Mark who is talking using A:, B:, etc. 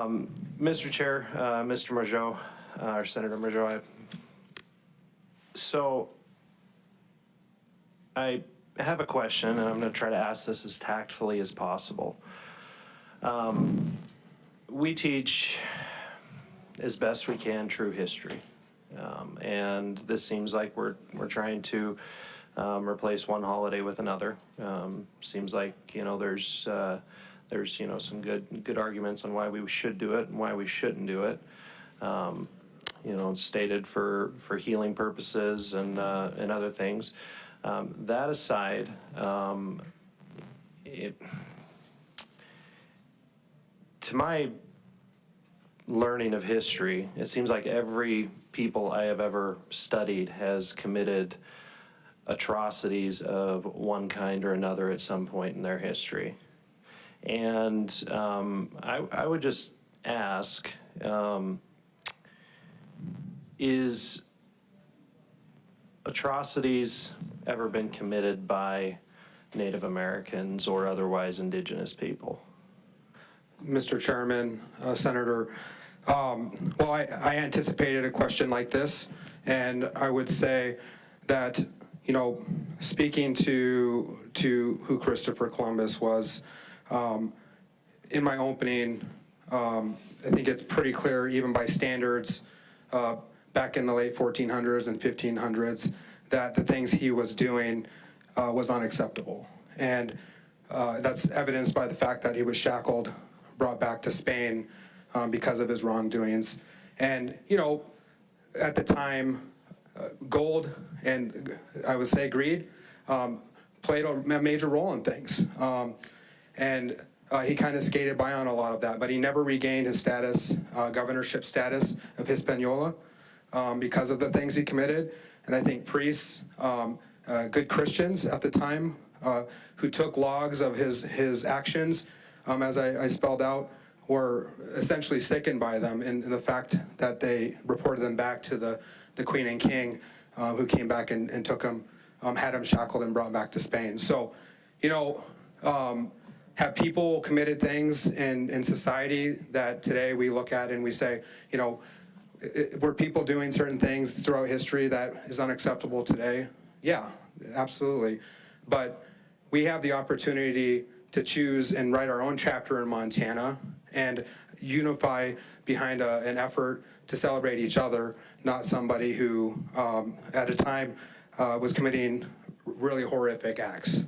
A: Mr. Chair, Mr. Morigeau, or Senator Morigeau, I have a question, and I'm going to try to ask this as tactfully as possible. We teach as best we can true history, and this seems like we're trying to replace one holiday with another. Seems like there's some good arguments on why we should do it and why we shouldn't do it. Stated for healing purposes and other things. That aside, to my learning of history, it seems like every people I have ever studied has committed atrocities of one kind or another at some point in their history. And I would just ask, is atrocities ever been committed by Native Americans or otherwise indigenous people?
B: Mr. Chairman, Senator, well, I anticipated a question like this, and I would say that, speaking to who Christopher Columbus was, in my opening, I think it's pretty clear, even by standards back in the late 1400s and 1500s, that the things he was doing was unacceptable. And that's evidenced by the fact that he was shackled, brought back to Spain because of his wrongdoings. And, at the time, gold and I would say greed played a major role in things. And he kind of skated by on a lot of that, but he never regained his status, governorship status of Hispaniola because of the things he committed. And I think priests, good Christians at the time, who took logs of his actions, as I spelled out, were essentially sickened by them in the fact that they reported them back to the Queen and King, who came back and took him, had him shackled and brought back to Spain. So, have people committed things in society that today we look at and we say, were people doing certain things throughout history that is unacceptable today? Yeah, absolutely. But we have the opportunity to choose and write our own chapter in Montana and unify behind an effort to celebrate each other, not somebody who, at a time, was committing really horrific acts.